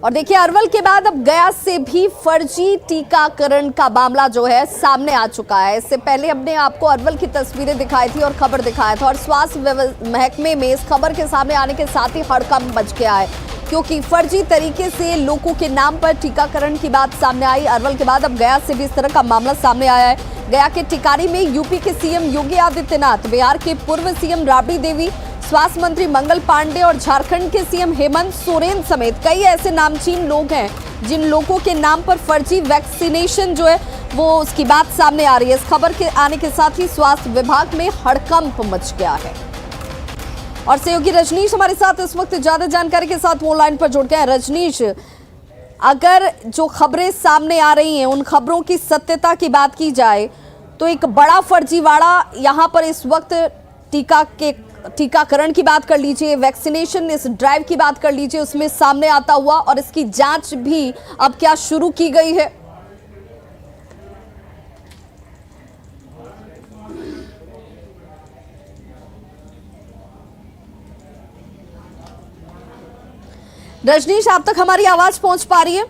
और देखिए अरवल के बाद अब गया से भी फर्जी टीकाकरण का मामला जो है सामने आ चुका है। इससे पहले हमने आपको अरवल की तस्वीरें दिखाई थी और खबर दिखाया था और स्वास्थ्य महकमे में इस खबर के सामने आने के साथ ही हड़कंप मच गया है, क्योंकि फर्जी तरीके से लोगों के नाम पर टीकाकरण की बात सामने आई। अरवल के बाद अब गया से भी इस तरह का मामला सामने आया है। गया के टिकारी में यूपी के सीएम योगी आदित्यनाथ, बिहार के पूर्व सीएम राबड़ी देवी, स्वास्थ्य मंत्री मंगल पांडे और झारखंड के सीएम हेमंत सोरेन समेत कई ऐसे नामचीन लोग हैं जिन लोगों के नाम पर फर्जी वैक्सीनेशन जो है वो उसकी बात सामने आ रही है। इस खबर के आने के साथ ही स्वास्थ्य विभाग में हड़कंप मच गया है। और सहयोगी रजनीश हमारे साथ इस वक्त ज्यादा जानकारी के साथ ऑनलाइन पर जुड़ गए हैं। रजनीश, अगर जो खबरें सामने आ रही हैं उन खबरों की सत्यता की बात की जाए तो एक बड़ा फर्जीवाड़ा यहाँ पर इस वक्त टीकाकरण की बात कर लीजिए, वैक्सीनेशन इस ड्राइव की बात कर लीजिए, उसमें सामने आता हुआ और इसकी जांच भी अब क्या शुरू की गई है? रजनीश, आप तक हमारी आवाज पहुंच पा रही है?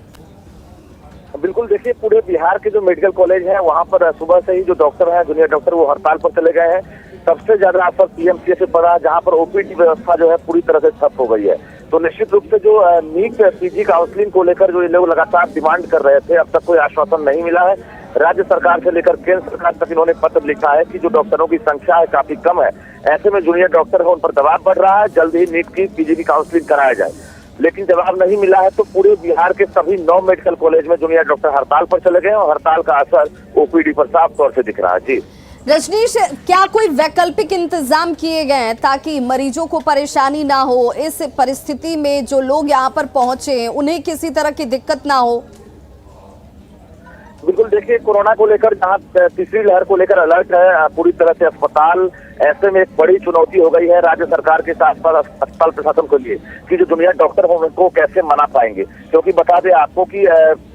बिल्कुल, देखिए पूरे बिहार के जो मेडिकल कॉलेज हैं वहां पर सुबह से ही जो डॉक्टर हैं, जूनियर डॉक्टर, वो हड़ताल पर चले गए हैं। सबसे ज्यादा असर पीएमसीएच से पड़ा, जहां पर ओपीडी व्यवस्था जो है पूरी तरह से ठप हो गई है। तो निश्चित रूप से जो नीट पीजी काउंसलिंग को लेकर जो ये लोग लगातार डिमांड कर रहे थे, अब तक कोई आश्वासन नहीं मिला है। राज्य सरकार से लेकर केंद्र सरकार तक इन्होंने पत्र लिखा है कि जो डॉक्टरों की संख्या है काफी कम है, ऐसे में जूनियर डॉक्टर है उन पर दबाव बढ़ रहा है, जल्द ही नीट की पीजी की काउंसलिंग कराया जाए। लेकिन जवाब नहीं मिला है, तो पूरे बिहार के सभी 9 मेडिकल कॉलेज में जूनियर डॉक्टर हड़ताल पर चले गए और हड़ताल का असर ओपीडी पर साफ तौर से दिख रहा है। जी रजनीश, क्या कोई वैकल्पिक इंतजाम किए गए हैं ताकि मरीजों को परेशानी ना हो? इस परिस्थिति में जो लोग यहाँ पर पहुंचे उन्हें किसी तरह की दिक्कत ना हो? बिल्कुल, देखिए कोरोना को लेकर जहाँ तीसरी लहर को लेकर अलर्ट है पूरी तरह से अस्पताल, ऐसे में एक बड़ी चुनौती हो गई है राज्य सरकार के साथ साथ अस्पताल प्रशासन को लिए कि जो जूनियर डॉक्टर हो उनको कैसे मना पाएंगे। क्योंकि बता दें आपको कि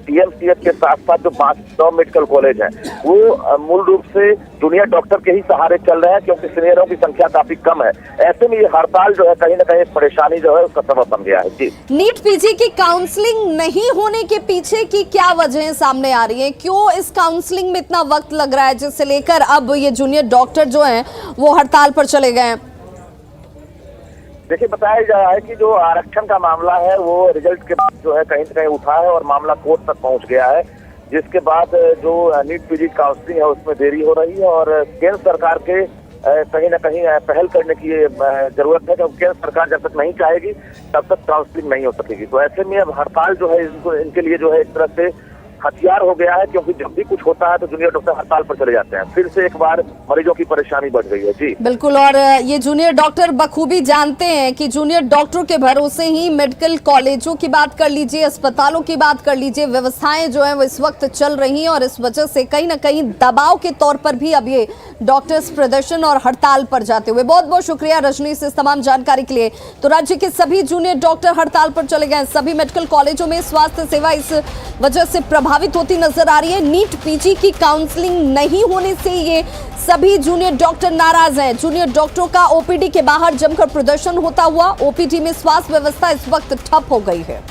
पीएमसीएच के साथ साथ जो 5 मेडिकल कॉलेज हैं वो मूल रूप से जूनियर डॉक्टर के ही सहारे चल रहे हैं, क्योंकि सीनियरों की संख्या काफी कम है। ऐसे में ये हड़ताल जो है कहीं ना कहीं परेशानी जो है उसका सबब बन गया है। जी, नीट पीजी की काउंसलिंग नहीं होने के पीछे की क्या वजह सामने आ रही है? क्यों इस काउंसलिंग में इतना वक्त लग रहा है, जिससे लेकर अब ये जूनियर डॉक्टर जो हैं वो हड़ताल पर चले गए हैं? देखिए बताया जा रहा है कि जो आरक्षण का मामला है वो रिजल्ट के बाद जो है कहीं ना कहीं उठा है और मामला कोर्ट तक पहुंच गया है, जिसके बाद जो नीट पीजी काउंसलिंग है उसमें देरी हो रही है और केंद्र सरकार के कहीं ना कहीं पहल करने की जरूरत है, क्योंकि केंद्र सरकार जब तक नहीं चाहेगी तब तक काउंसलिंग नहीं हो सकेगी। तो ऐसे में अब हड़ताल जो है इनके लिए जो है एक तरह से हथियार हो गया है, क्योंकि जब भी कुछ होता है तो जूनियर डॉक्टर हड़ताल पर चले जाते हैं। फिर से एक बार मरीजों की परेशानी बढ़ गई है। जी बिल्कुल, और ये जूनियर डॉक्टर बखूबी जानते हैं कि जूनियर डॉक्टरों के भरोसे ही मेडिकल कॉलेजों की बात कर लीजिए, अस्पतालों की बात कर लीजिए, व्यवस्थाएं जो है वो इस वक्त चल रही हैं और इस वजह से कहीं ना कहीं दबाव के तौर पर भी अब ये डॉक्टर्स प्रदर्शन और हड़ताल पर जाते हुए। बहुत बहुत शुक्रिया रजनीश इस तमाम जानकारी के लिए। तो राज्य के सभी जूनियर डॉक्टर हड़ताल पर चले गए। सभी मेडिकल कॉलेजों में स्वास्थ्य सेवा इस वजह से प्रभावित होती नजर आ रही है। नीट पीजी की काउंसलिंग नहीं होने से ये सभी जूनियर डॉक्टर नाराज हैं। जूनियर डॉक्टरों का ओपीडी के बाहर जमकर प्रदर्शन होता हुआ, ओपीडी में स्वास्थ्य व्यवस्था इस वक्त ठप हो गई है।